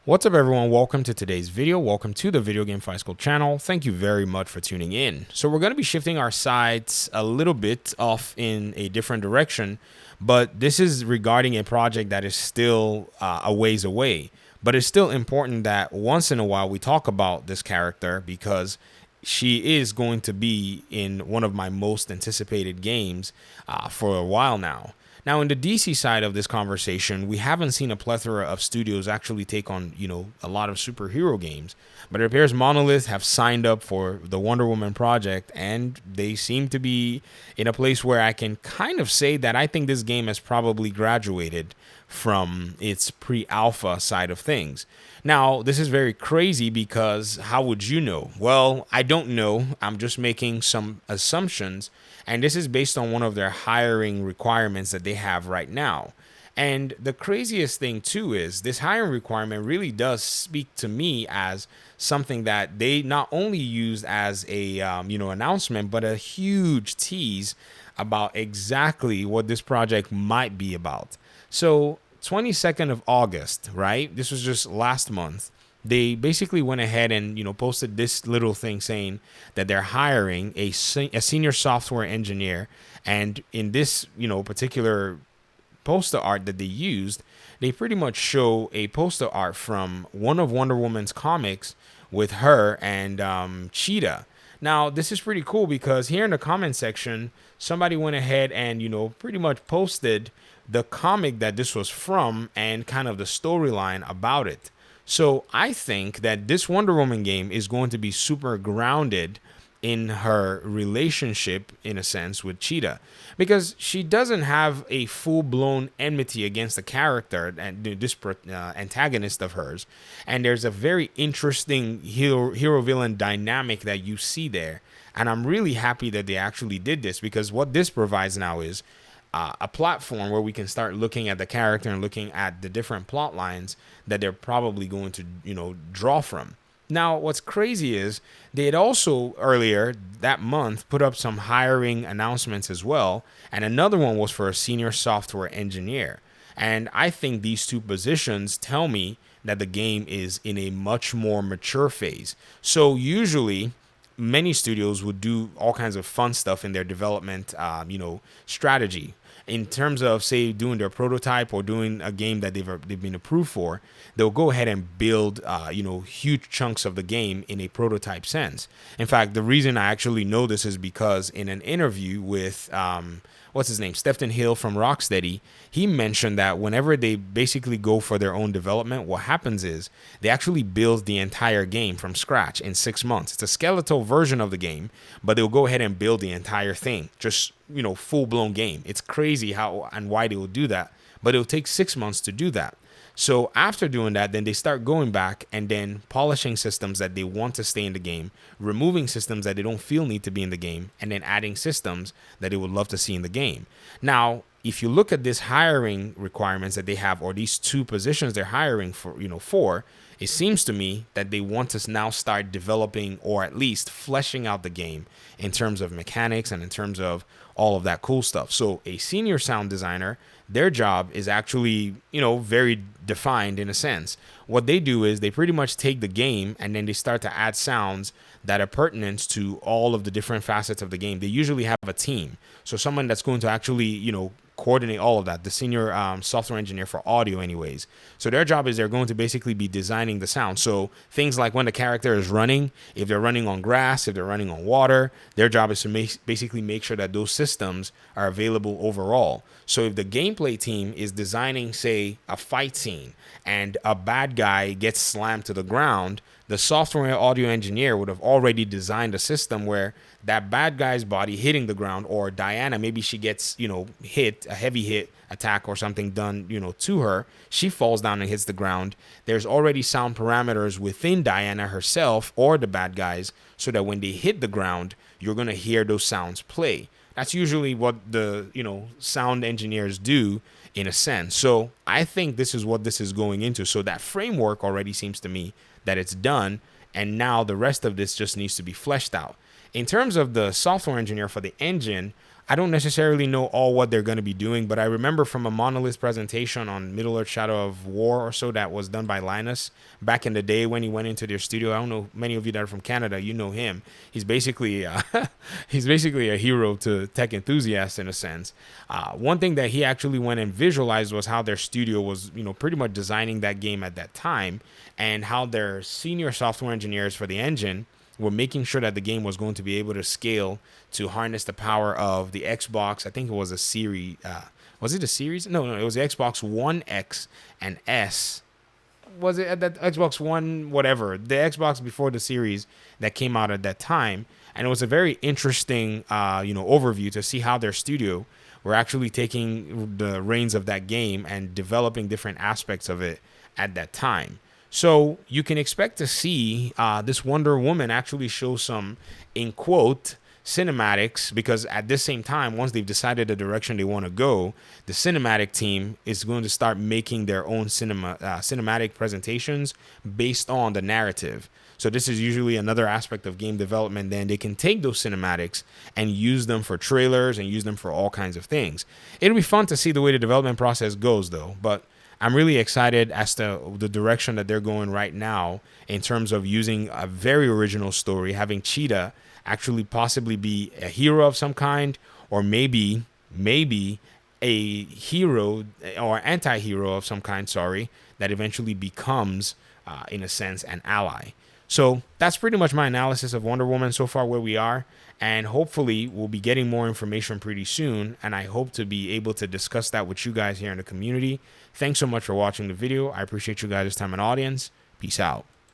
What's up, everyone? Welcome to today's video. Welcome to the Video Game Fight School channel. Thank you very much for tuning in. So we're going to be shifting our sights a little bit off in a different direction, but this is regarding a project that is still a ways away. But it's still important that once in a while we talk about this character because she is going to be in one of my most anticipated games for a while now. Now, in the DC side of this conversation, we haven't seen a plethora of studios actually take on, a lot of superhero games. But it appears Monolith have signed up for the Wonder Woman project, and they seem to be in a place where I can kind of say that I think this game has probably graduated from its pre-alpha side of things. Now, this is very crazy because how would you know? Well, I don't know. I'm just making some assumptions. And this is based on one of their hiring requirements that they have right now. And the craziest thing, too, is this hiring requirement really does speak to me as something that they not only used as a, announcement, but a huge tease about exactly what this project might be about. So 22nd of August, right? This was just last month. They basically went ahead and, posted this little thing saying that they're hiring a senior software engineer. And in this, particular poster art that they used, they pretty much show a poster art from one of Wonder Woman's comics with her and Cheetah. Now, this is pretty cool because here in the comment section, somebody went ahead and, pretty much posted the comic that this was from and kind of the storyline about it. So I think that this Wonder Woman game is going to be super grounded in her relationship, in a sense, with Cheetah, because she doesn't have a full-blown enmity against the character and this antagonist of hers. And there's a very interesting hero-villain dynamic that you see there. And I'm really happy that they actually did this, because what this provides now is a platform where we can start looking at the character and looking at the different plot lines that they're probably going to, draw from. Now, what's crazy is they had also earlier that month put up some hiring announcements as well. And another one was for a senior software engineer. And I think these two positions tell me that the game is in a much more mature phase. So usually many studios would do all kinds of fun stuff in their development, strategy. In terms of, say, doing their prototype or doing a game that they've been approved for, they'll go ahead and build, huge chunks of the game in a prototype sense. In fact, the reason I actually know this is because in an interview with, Stefan Hill from Rocksteady, he mentioned that whenever they basically go for their own development, what happens is they actually build the entire game from scratch in 6 months. It's a skeletal version of the game, but they'll go ahead and build the entire thing, just, full-blown game. It's crazy how and why they will do that, but it'll take 6 months to do that. So after doing that, then they start going back and then polishing systems that they want to stay in the game, removing systems that they don't feel need to be in the game, and then adding systems that they would love to see in the game. Now, if you look at this hiring requirements that they have, or these two positions they're hiring for, it seems to me that they want to now start developing or at least fleshing out the game in terms of mechanics and in terms of all of that cool stuff. So a senior sound designer, their job is actually, very defined in a sense. What they do is they pretty much take the game and then they start to add sounds that are pertinent to all of the different facets of the game. They usually have a team. So someone that's going to actually, coordinate all of that, the senior software engineer for audio anyways. So their job is they're going to basically be designing the sound. So things like when the character is running, if they're running on grass, if they're running on water, their job is to basically make sure that those systems are available overall. So if the gameplay team is designing, say, a fight scene and a bad guy gets slammed to the ground, the software and audio engineer would have already designed a system where that bad guy's body hitting the ground, or Diana, maybe she gets, hit, a heavy hit attack or something done, to her. She falls down and hits the ground. There's already sound parameters within Diana herself or the bad guys so that when they hit the ground, you're going to hear those sounds play. That's usually what the, sound engineers do in a sense. So I think this is what this is going into. So that framework already seems to me that it's done, and now the rest of this just needs to be fleshed out. In terms of the software engineer for the engine, I don't necessarily know all what they're going to be doing, but I remember from a Monolith presentation on Middle Earth Shadow of War or so that was done by Linus back in the day when he went into their studio. I don't know, many of you that are from Canada, you know him. He's basically he's basically a hero to tech enthusiasts in a sense. One thing that he actually went and visualized was how their studio was, pretty much designing that game at that time, and how their senior software engineers for the engine were making sure that the game was going to be able to scale to harness the power of the Xbox. I think it was a series. Was it a series? No, it was the Xbox One X and S. Was it that Xbox One, whatever, the Xbox before the series that came out at that time? And it was a very interesting, overview to see how their studio were actually taking the reins of that game and developing different aspects of it at that time. So you can expect to see this Wonder Woman actually show some, in quote, cinematics, because at this same time, once they've decided the direction they want to go, the cinematic team is going to start making their own cinematic presentations based on the narrative. So this is usually another aspect of game development. Then they can take those cinematics and use them for trailers and use them for all kinds of things. It'll be fun to see the way the development process goes, though. But I'm really excited as to the direction that they're going right now in terms of using a very original story, having Cheetah actually possibly be a hero of some kind, or maybe a hero or anti-hero of some kind, that eventually becomes, in a sense, an ally. So that's pretty much my analysis of Wonder Woman so far, where we are. And hopefully we'll be getting more information pretty soon. And I hope to be able to discuss that with you guys here in the community. Thanks so much for watching the video. I appreciate you guys' time and audience. Peace out.